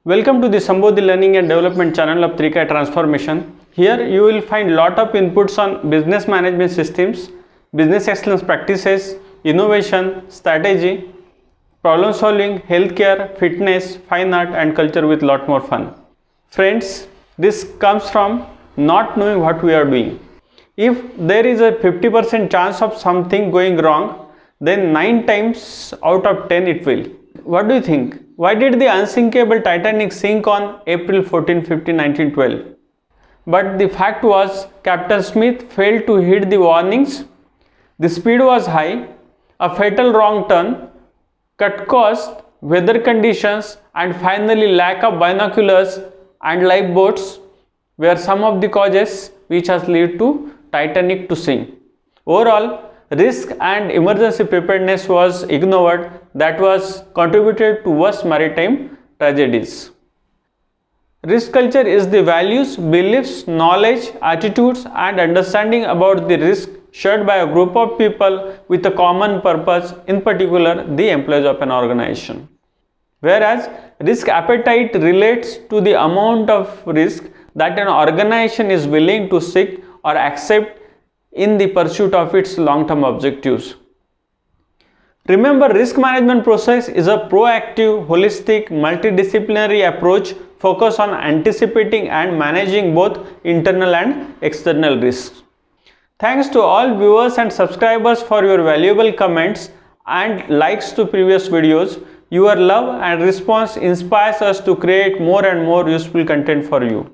Welcome to the Sambodhi Learning and Development channel of 3K Transformation. Here you will find lot of inputs on business management systems, business excellence practices, innovation, strategy, problem solving, healthcare, fitness, fine art and culture with lot more fun. Friends, this comes from not knowing what we are doing. If there is a 50% chance of something going wrong, then 9 times out of 10 it will. What do you think? Why did the unsinkable Titanic sink on April 14, 15, 1912? But the fact was, Captain Smith failed to heed the warnings. The speed was high, a fatal wrong turn, cut cost, weather conditions, and finally lack of binoculars and lifeboats were some of the causes which has led to Titanic to sink. Overall, risk and emergency preparedness was ignored, that was contributed to worse maritime tragedies. Risk culture is the values, beliefs, knowledge, attitudes and understanding about the risk shared by a group of people with a common purpose, in particular the employees of an organization. Whereas risk appetite relates to the amount of risk that an organization is willing to seek or accept in the pursuit of its long-term objectives. Remember, risk management process is a proactive, holistic, multidisciplinary approach focused on anticipating and managing both internal and external risks. Thanks to all viewers and subscribers for your valuable comments and likes to previous videos. Your love and response inspires us to create more and more useful content for you.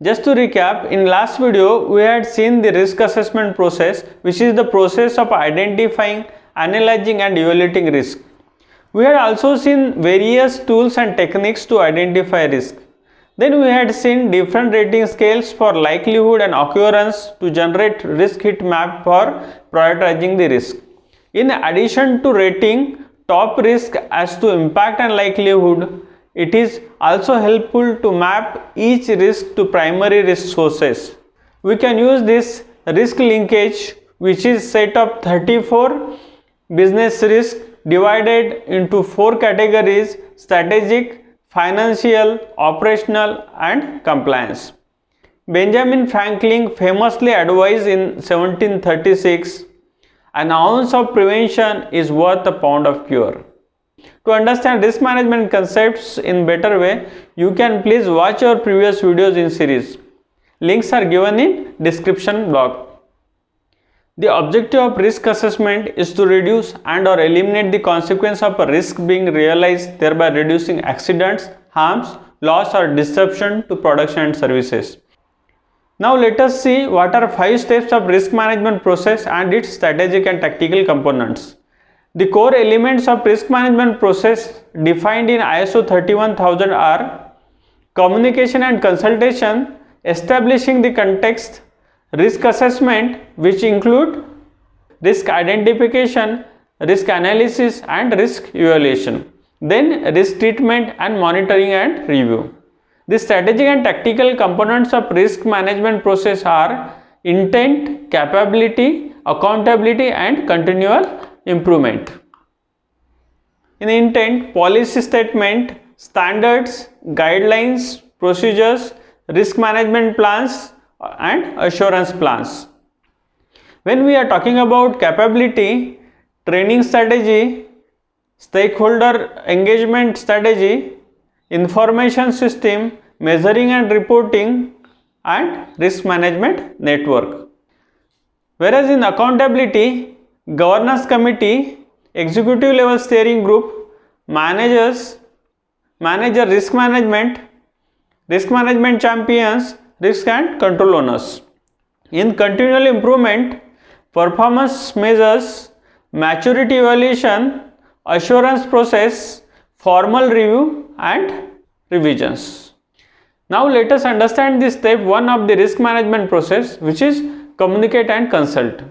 Just to recap, in last video we had seen the risk assessment process, which is the process of identifying, analyzing and evaluating risk. We had also seen various tools and techniques to identify risk. Then we had seen different rating scales for likelihood and occurrence to generate risk heat map for prioritizing the risk. In addition to rating top risk as to impact and likelihood, it is also helpful to map each risk to primary risk sources. We can use this risk linkage, which is set of 34 business risk divided into 4 categories: strategic, financial, operational and compliance. Benjamin Franklin famously advised in 1736, an ounce of prevention is worth a pound of cure. To understand risk management concepts in better way, you can please watch our previous videos in series. Links are given in description box. The objective of risk assessment is to reduce and or eliminate the consequence of a risk being realized, thereby reducing accidents, harms, loss or disruption to production and services. Now let us see what are 5 steps of risk management process and its strategic and tactical components. The core elements of risk management process defined in ISO 31000 are communication and consultation, establishing the context, risk assessment, which include risk identification, risk analysis and risk evaluation, then risk treatment and monitoring and review. The strategic and tactical components of risk management process are intent, capability, accountability and continual improvement. In intent, policy statement, standards, guidelines, procedures, risk management plans and assurance plans. When we are talking about capability, training strategy, stakeholder engagement strategy, information system, measuring and reporting and risk management network. Whereas in accountability, governance committee, executive level steering group, manager risk management champions, risk and control owners. In continual improvement, performance measures, maturity evaluation, assurance process, formal review and revisions. Now let us understand the step 1 of the risk management process, which is communicate and consult.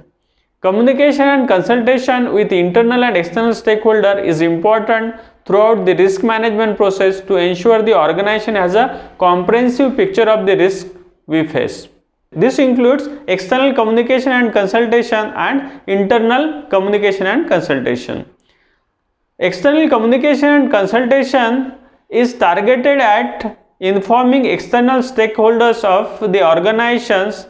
Communication and consultation with internal and external stakeholder is important throughout the risk management process to ensure the organization has a comprehensive picture of the risk we face. This includes external communication and consultation and internal communication and consultation. External communication and consultation is targeted at informing external stakeholders of the organizations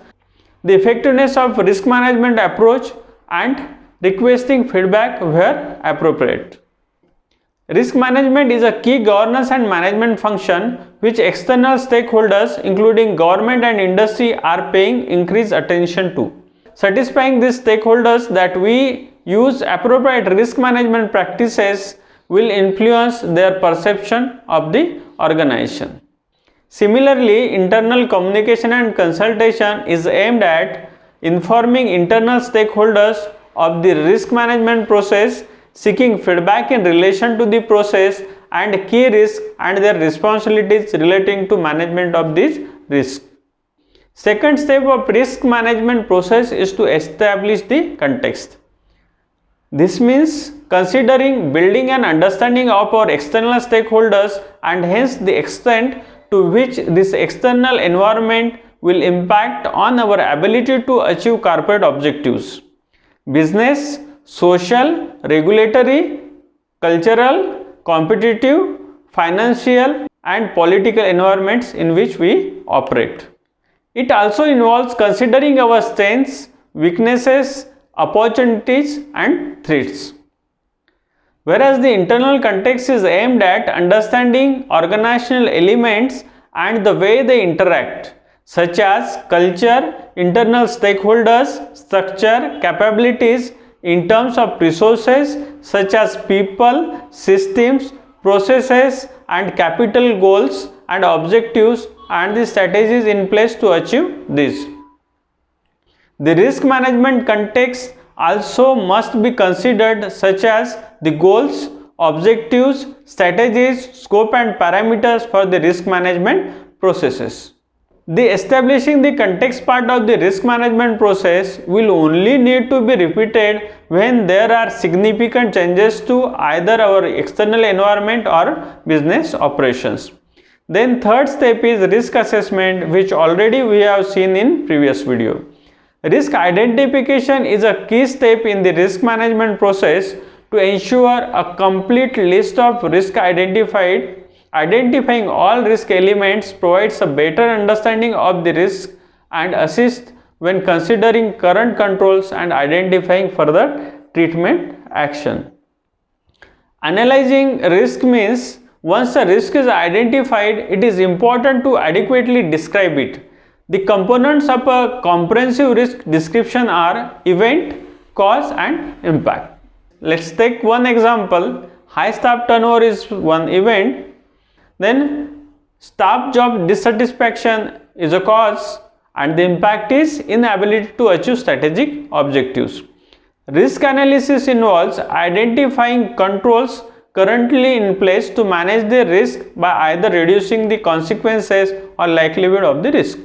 the effectiveness of risk management approach and requesting feedback where appropriate. Risk management is a key governance and management function which external stakeholders including government and industry are paying increased attention to. Satisfying these stakeholders that we use appropriate risk management practices will influence their perception of the organization. Similarly, internal communication and consultation is aimed at informing internal stakeholders of the risk management process, seeking feedback in relation to the process and key risks and their responsibilities relating to management of these risks. Second step of risk management process is to establish the context. This means considering, building an understanding of our external stakeholders and hence the extent to which this external environment will impact on our ability to achieve corporate objectives. Business, social, regulatory, cultural, competitive, financial and political environments in which we operate. It also involves considering our strengths, weaknesses, opportunities and threats. Whereas the internal context is aimed at understanding organizational elements and the way they interact, such as culture, internal stakeholders, structure, capabilities in terms of resources such as people, systems, processes and capital goals and objectives and the strategies in place to achieve this. The risk management context also must be considered, such as the goals, objectives, strategies, scope and parameters for the risk management processes. The establishing the context part of the risk management process will only need to be repeated when there are significant changes to either our external environment or business operations. Then third step is risk assessment, which already we have seen in previous video. Risk identification is a key step in the risk management process to ensure a complete list of risk identified. Identifying all risk elements provides a better understanding of the risk and assists when considering current controls and identifying further treatment action. Analyzing risk means once a risk is identified, it is important to adequately describe it. The components of a comprehensive risk description are event, cause and impact. Let's take one example. High staff turnover is one event. Then staff job dissatisfaction is a cause and the impact is inability to achieve strategic objectives. Risk analysis involves identifying controls currently in place to manage the risk by either reducing the consequences or likelihood of the risk.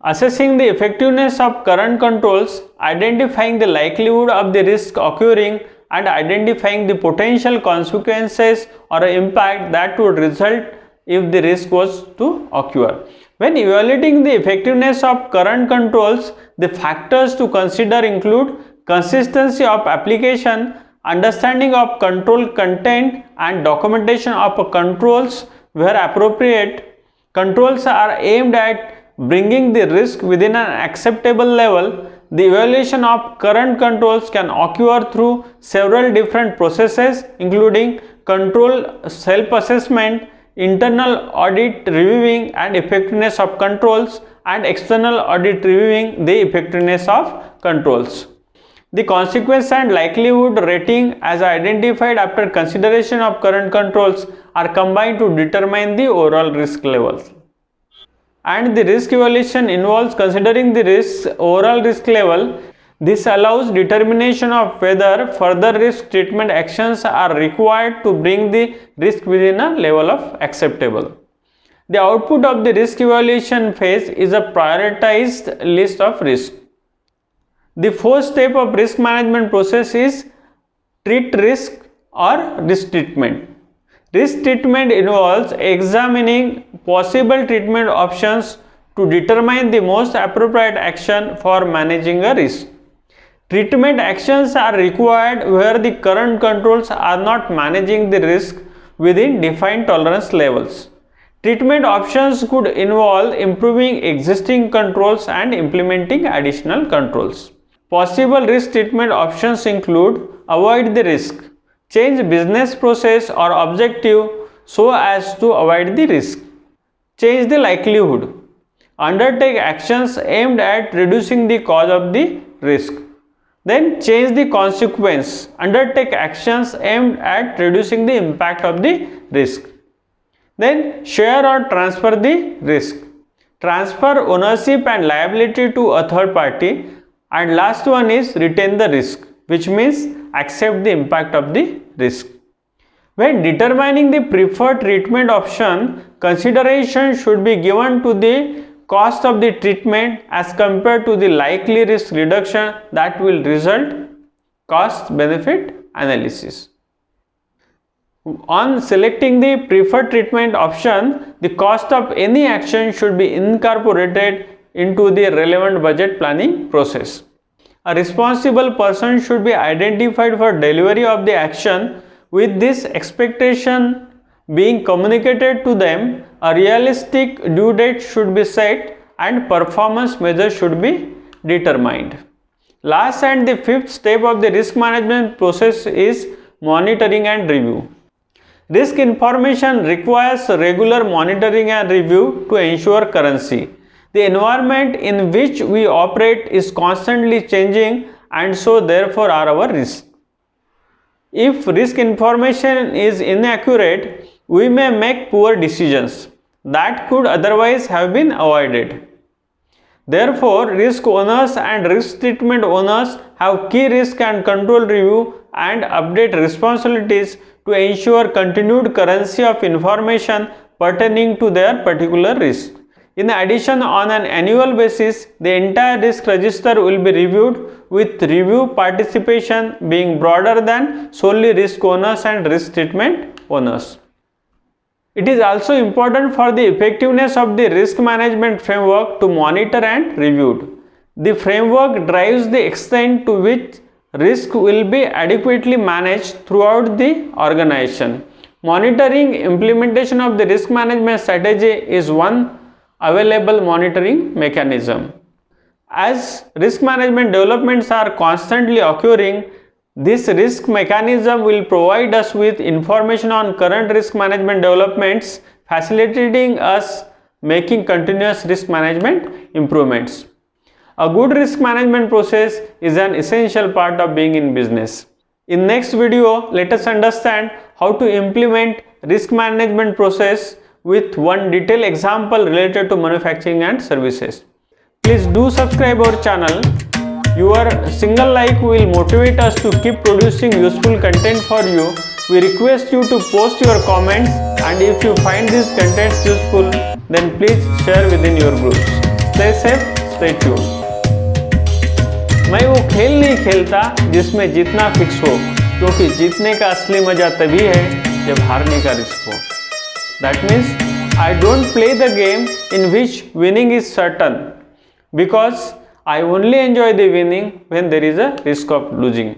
Assessing the effectiveness of current controls, identifying the likelihood of the risk occurring and identifying the potential consequences or impact that would result if the risk was to occur. When evaluating the effectiveness of current controls, the factors to consider include consistency of application, understanding of control content and documentation of controls where appropriate. Controls are aimed at bringing the risk within an acceptable level. The evaluation of current controls can occur through several different processes including control self-assessment, internal audit reviewing and effectiveness of controls and external audit reviewing the effectiveness of controls. The consequence and likelihood rating as identified after consideration of current controls are combined to determine the overall risk levels. And the risk evaluation involves considering the overall risk level. This allows determination of whether further risk treatment actions are required to bring the risk within a level of acceptable. The output of the risk evaluation phase is a prioritized list of risks. The fourth step of risk management process is treat risk or risk treatment. Risk treatment involves examining possible treatment options to determine the most appropriate action for managing a risk. Treatment actions are required where the current controls are not managing the risk within defined tolerance levels. Treatment options could involve improving existing controls and implementing additional controls. Possible risk treatment options include avoid the risk, change business process or objective so as to avoid the risk, change the likelihood, undertake actions aimed at reducing the cause of the risk, then change the consequence, undertake actions aimed at reducing the impact of the risk, then share or transfer the risk, transfer ownership and liability to a third party, and last one is retain the risk, which means accept the impact of the risk. When determining the preferred treatment option, consideration should be given to the cost of the treatment as compared to the likely risk reduction that will result. Cost benefit analysis. On selecting the preferred treatment option, the cost of any action should be incorporated into the relevant budget planning process. A responsible person should be identified for delivery of the action. With this expectation being communicated to them, a realistic due date should be set and performance measures should be determined. Last and the fifth step of the risk management process is monitoring and review. Risk information requires regular monitoring and review to ensure currency. The environment in which we operate is constantly changing, and so therefore are our risks. If risk information is inaccurate, we may make poor decisions that could otherwise have been avoided. Therefore, risk owners and risk treatment owners have key risk and control review and update responsibilities to ensure continued currency of information pertaining to their particular risk. In addition, on an annual basis, the entire risk register will be reviewed, with review participation being broader than solely risk owners and risk treatment owners. It is also important for the effectiveness of the risk management framework to monitor and review. The framework drives the extent to which risk will be adequately managed throughout the organization. Monitoring implementation of the risk management strategy is one available monitoring mechanism. As risk management developments are constantly occurring, this risk mechanism will provide us with information on current risk management developments, facilitating us making continuous risk management improvements. A good risk management process is an essential part of being in business. In next video, let us understand how to implement risk management process with one detailed example related to manufacturing and services. Please do subscribe our channel. Your single like will motivate us to keep producing useful content for you. We request you to post your comments, and if you find these contents useful, then please share within your groups. Stay safe, stay tuned. मैं वो खेल नहीं खेलता जिसमें जीतना fix हो, क्योंकि जीतने का असली मजा तभी है जब हारने का रिस्क हो. That means I don't play the game in which winning is certain, because I only enjoy the winning when there is a risk of losing.